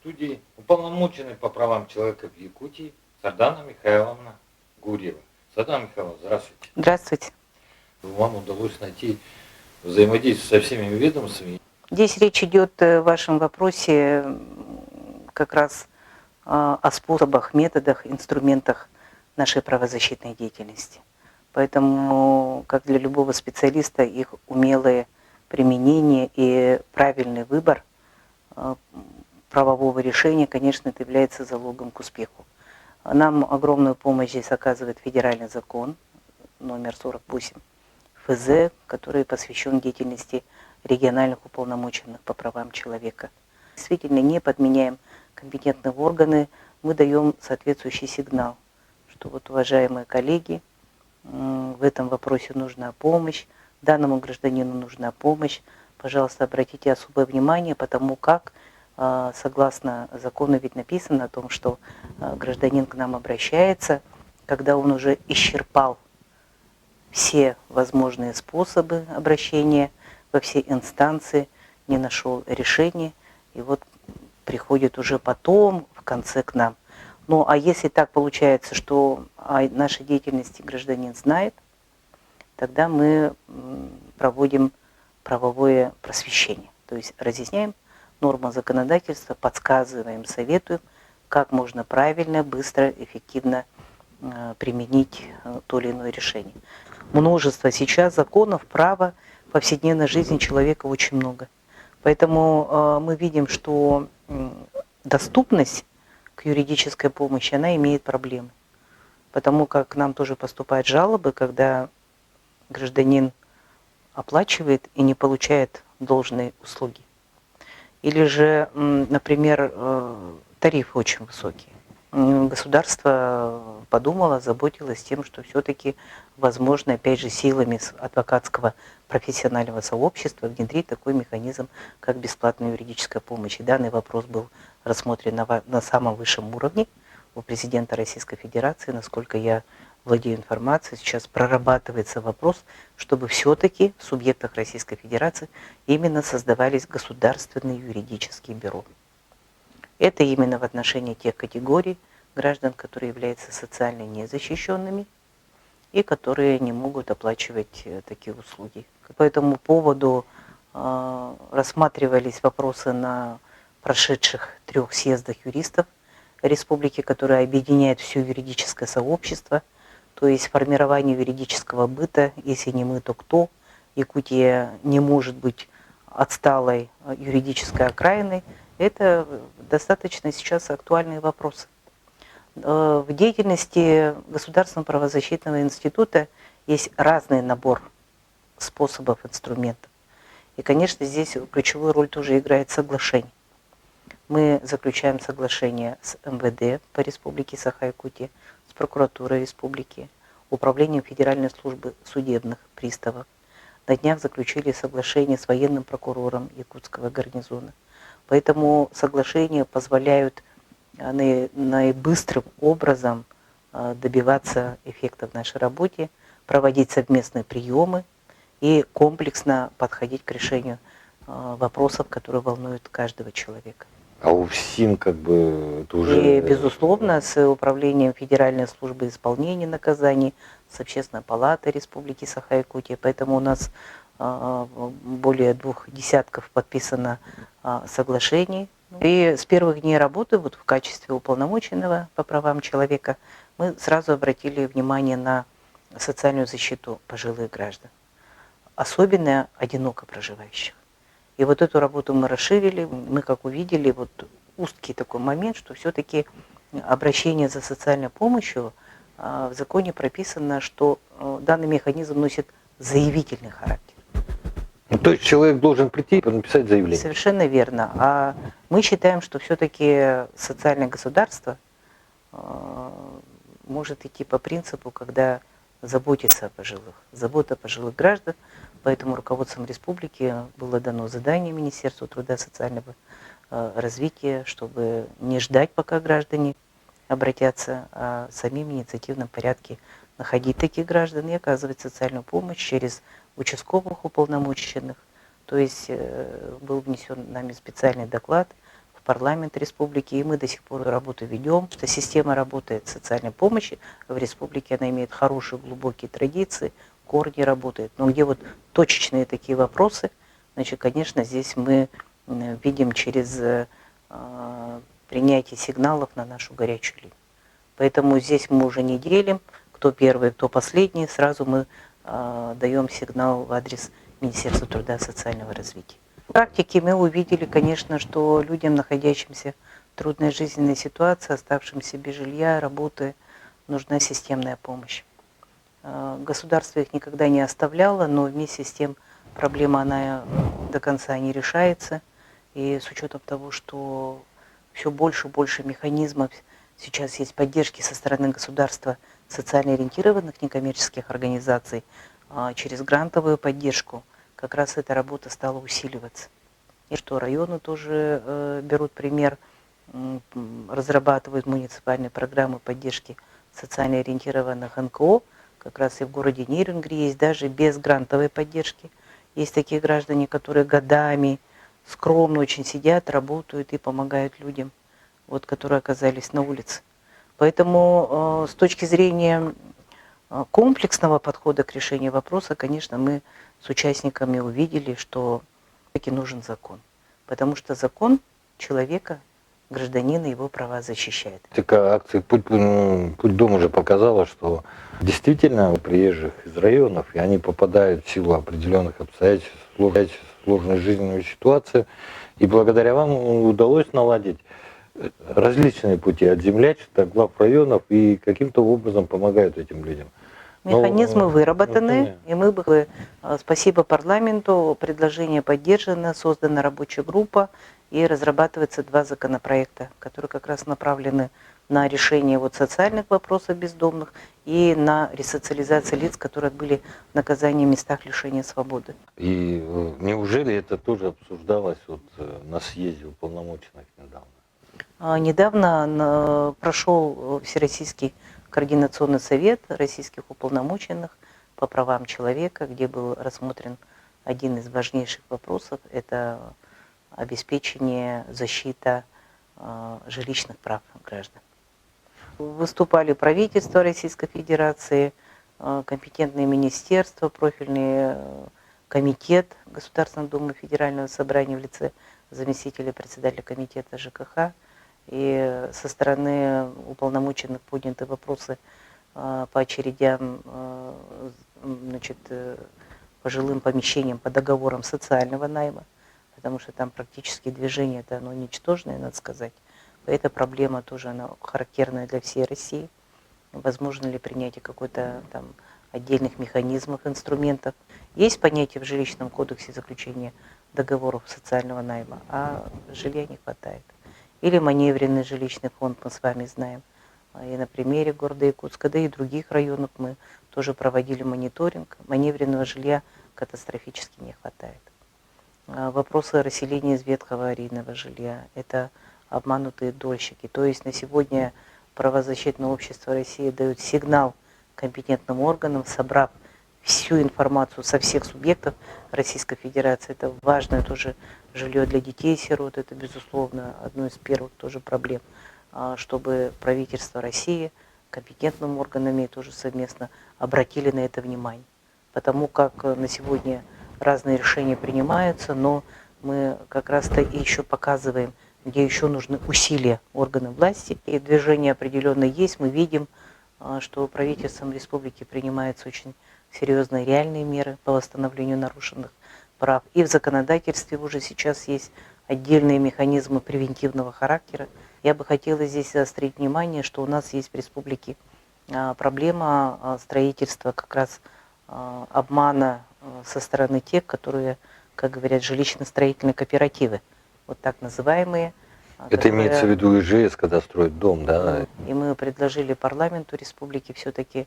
студии уполномоченный по правам человека в Якутии Сардана Михайловна Гурьева. Сардана Михайловна, здравствуйте. Здравствуйте. Вам удалось найти взаимодействие со всеми ведомствами. Здесь речь идет в вашем вопросе как раз о способах, методах, инструментах нашей правозащитной деятельности. Поэтому, как для любого специалиста, их умелое применение и правильный выбор правового решения, конечно, это является залогом к успеху. Нам огромную помощь здесь оказывает федеральный закон номер 48 ФЗ, который посвящен деятельности региональных уполномоченных по правам человека. Действительно, не подменяем компетентные органы, мы даем соответствующий сигнал, что вот, уважаемые коллеги, в этом вопросе нужна помощь, данному гражданину нужна помощь, пожалуйста, обратите особое внимание, потому как, согласно закону, ведь написано о том, что гражданин к нам обращается, когда он уже исчерпал все возможные способы обращения во все инстанции, не нашел решения, и вот приходит уже потом, в конце к нам. Ну, а если так получается, что о нашей деятельности гражданин знает, тогда мы проводим правовое просвещение. То есть разъясняем нормы законодательства, подсказываем, советуем, как можно правильно, быстро, эффективно применить то или иное решение. Множество сейчас законов, права, повседневной жизни человека очень много. Поэтому мы видим, что доступность к юридической помощи, она имеет проблемы. Потому как к нам тоже поступают жалобы, когда гражданин оплачивает и не получает должные услуги. Или же, например, тарифы очень высокие. Государство подумало, заботилось тем, что все-таки возможно, опять же, силами адвокатского профессионального сообщества внедрить такой механизм, как бесплатная юридическая помощь. И данный вопрос был рассмотрен на самом высшем уровне у президента Российской Федерации. Насколько я владею информацией, сейчас прорабатывается вопрос, чтобы все-таки в субъектах Российской Федерации именно создавались государственные юридические бюро. Это именно в отношении тех категорий граждан, которые являются социально незащищенными и которые не могут оплачивать такие услуги. По этому поводу рассматривались вопросы на прошедших 3 съездах юристов республики, которые объединяют все юридическое сообщество, то есть формирование юридического быта, если не мы, то кто. Якутия не может быть отсталой юридической окраиной. Это достаточно сейчас актуальные вопросы. В деятельности Государственного правозащитного института есть разный набор способов, инструментов. И, конечно, здесь ключевую роль тоже играет соглашение. Мы заключаем соглашение с МВД по Республике Саха-Якутия, с прокуратурой Республики, Управлением Федеральной службы судебных приставов. На днях заключили соглашение с военным прокурором Якутского гарнизона. Поэтому соглашения позволяют наибыстрым образом добиваться эффекта в нашей работе, проводить совместные приемы и комплексно подходить к решению вопросов, которые волнуют каждого человека. А у ФСИН как бы это уже... И, безусловно, с Управлением Федеральной службы исполнения наказаний, с Общественной палатой Республики Саха-Якутия. Поэтому у нас более 2 десятков подписано соглашений. И с первых дней работы, вот в качестве уполномоченного по правам человека, мы сразу обратили внимание на социальную защиту пожилых граждан, особенно одиноко проживающих. И вот эту работу мы расширили, мы как увидели, вот узкий такой момент, что все-таки обращение за социальной помощью в законе прописано, что данный механизм носит заявительный характер. То есть человек должен прийти и написать заявление. Совершенно верно. А мы считаем, что все-таки социальное государство может идти по принципу, когда заботится о пожилых, забота о пожилых граждан. Поэтому руководством республики было дано задание Министерству труда и социального развития, чтобы не ждать, пока граждане обратятся, а самим в инициативном порядке находить таких граждан и оказывать социальную помощь через участковых уполномоченных. То есть был внесен нами специальный доклад в парламент республики, и мы до сих пор работу ведем. Эта система работает социальной помощи в республике, она имеет хорошие глубокие традиции, корни работает. Но где вот точечные такие вопросы, значит, конечно, здесь мы видим через принятие сигналов на нашу горячую линию. Поэтому здесь мы уже не делим, кто первый, кто последний, сразу мы даем сигнал в адрес Министерства труда и социального развития. В практике мы увидели, конечно, что людям, находящимся в трудной жизненной ситуации, оставшимся без жилья, работы, нужна системная помощь. Государство их никогда не оставляло, но вместе с тем проблема она до конца не решается. И с учетом того, что все больше и больше механизмов сейчас есть поддержки со стороны государства социально ориентированных некоммерческих организаций, через грантовую поддержку, как раз эта работа стала усиливаться. И что районы тоже берут пример, разрабатывают муниципальные программы поддержки социально ориентированных НКО. Как раз и в городе Нерюнгри есть даже без грантовой поддержки. Есть такие граждане, которые годами скромно очень сидят, работают и помогают людям, вот, которые оказались на улице. Поэтому с точки зрения комплексного подхода к решению вопроса, конечно, мы с участниками увидели, что все-таки нужен закон. Потому что закон человека, гражданина, его права защищает. Акция «Путь дом» уже показала, что действительно у приезжих из районов, и они попадают в силу определенных обстоятельств в сложную жизненную ситуацию, и благодаря вам удалось наладить различные пути от землячих до глав районов и каким-то образом помогают этим людям. Механизмы выработаны, и мы бы, спасибо парламенту, предложение поддержано, создана рабочая группа, и разрабатываются 2 законопроекта, которые как раз направлены на решение вот социальных вопросов бездомных и на ресоциализацию лиц, которые отбыли наказание в местах лишения свободы. И неужели это тоже обсуждалось вот на съезде уполномоченных недавно? Недавно прошел Всероссийский координационный совет российских уполномоченных по правам человека, где был рассмотрен один из важнейших вопросов – это обеспечение, защита жилищных прав граждан. Выступали правительство Российской Федерации, компетентные министерства, профильный комитет Государственной Думы Федерального собрания в лице заместителя председателя комитета ЖКХ. И со стороны уполномоченных подняты вопросы по очередям, значит, по жилым помещениям по договорам социального найма, потому что там практически движение-то оно ничтожное, надо сказать. Эта проблема тоже она характерная для всей России. Возможно ли принятие какой-то там отдельных механизмов, инструментов. Есть понятие в жилищном кодексе заключения договоров социального найма, а жилья не хватает. Или маневренный жилищный фонд, мы с вами знаем. И на примере города Якутска, да и других районов мы тоже проводили мониторинг. Маневренного жилья катастрофически не хватает. Вопросы расселения из ветхого аварийного жилья – это обманутые дольщики. То есть на сегодня правозащитное общество России дает сигнал компетентным органам, собрав всю информацию со всех субъектов Российской Федерации. Это важное тоже жилье для детей-сирот, это, безусловно, одно из первых тоже проблем, чтобы правительство России компетентными органами тоже совместно обратили на это внимание. Потому как на сегодня разные решения принимаются, но мы как раз-то еще показываем, где еще нужны усилия органов власти. И движение определенно есть, мы видим, что правительством республики принимаются очень серьезные реальные меры по восстановлению нарушенных прав. И в законодательстве уже сейчас есть отдельные механизмы превентивного характера. Я бы хотела здесь заострить внимание, что у нас есть в республике проблема строительства как раз обмана со стороны тех, которые, как говорят, жилищно-строительные кооперативы, вот так называемые. Это имеется в виду ИЖС, когда строят дом, да? И мы предложили парламенту республики все-таки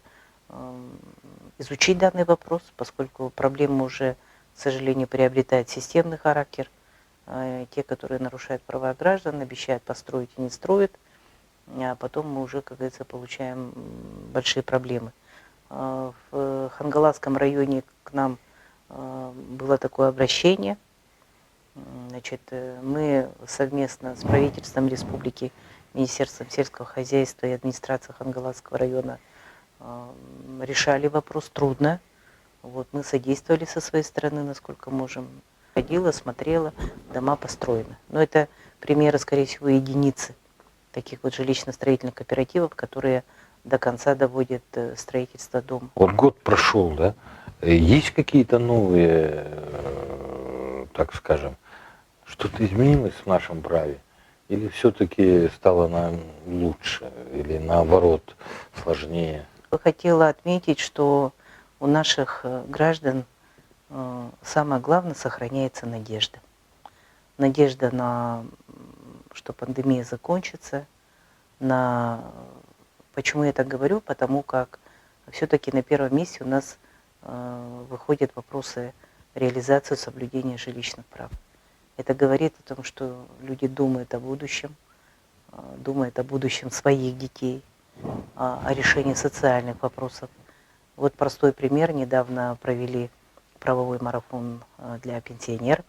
изучить данный вопрос, поскольку проблема уже, к сожалению, приобретает системный характер. Те, которые нарушают права граждан, обещают построить и не строят, а потом мы уже, как говорится, получаем большие проблемы. В Хангаласском районе к нам было такое обращение. Значит, мы совместно с правительством республики, Министерством сельского хозяйства и администрацией Хангаласского района решали вопрос трудно. Вот, мы содействовали со своей стороны, насколько можем. Ходила, смотрела, дома построены. Но это примеры, скорее всего, единицы таких вот жилищно-строительных кооперативов, которые до конца доводят строительство дома. Вот год прошел, да? Есть какие-то новые, так скажем, что-то изменилось в нашем праве? Или все-таки стало нам лучше? Или наоборот, сложнее? Я хотела отметить, что у наших граждан самое главное сохраняется надежда. Надежда на, что пандемия закончится. Почему я так говорю? Потому как все-таки на первом месте у нас выходят вопросы реализации соблюдения жилищных прав. Это говорит о том, что люди думают о будущем своих детей, о решении социальных вопросов. Вот простой пример. Недавно провели правовой марафон для пенсионеров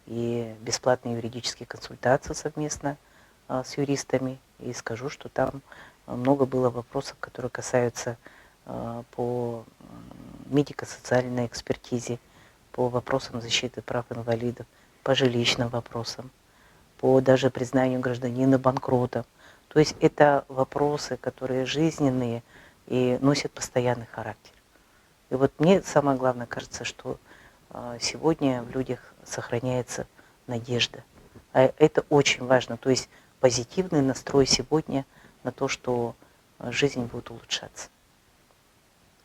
и бесплатные юридические консультации совместно с юристами. И скажу, что там много было вопросов, которые касаются по медико-социальной экспертизе, по вопросам защиты прав инвалидов, по жилищным вопросам, по даже признанию гражданина банкротом. То есть это вопросы, которые жизненные и носят постоянный характер. И вот мне самое главное кажется, что сегодня в людях сохраняется надежда. А это очень важно. То есть позитивный настрой сегодня на то, что жизнь будет улучшаться.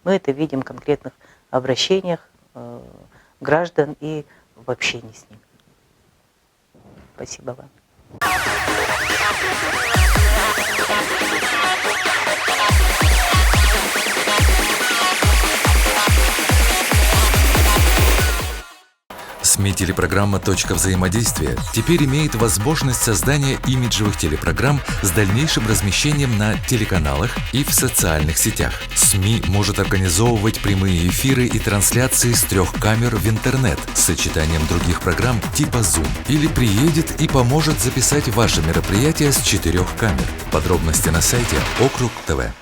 Мы это видим в конкретных обращениях граждан и в общении с ними. Спасибо вам. СМИ-телепрограмма «Точка взаимодействия» теперь имеет возможность создания имиджевых телепрограмм с дальнейшим размещением на телеканалах и в социальных сетях. СМИ может организовывать прямые эфиры и трансляции с 3 камер в интернет с сочетанием других программ типа Zoom. Или приедет и поможет записать ваше мероприятие с 4 камер. Подробности на сайте Округ ТВ.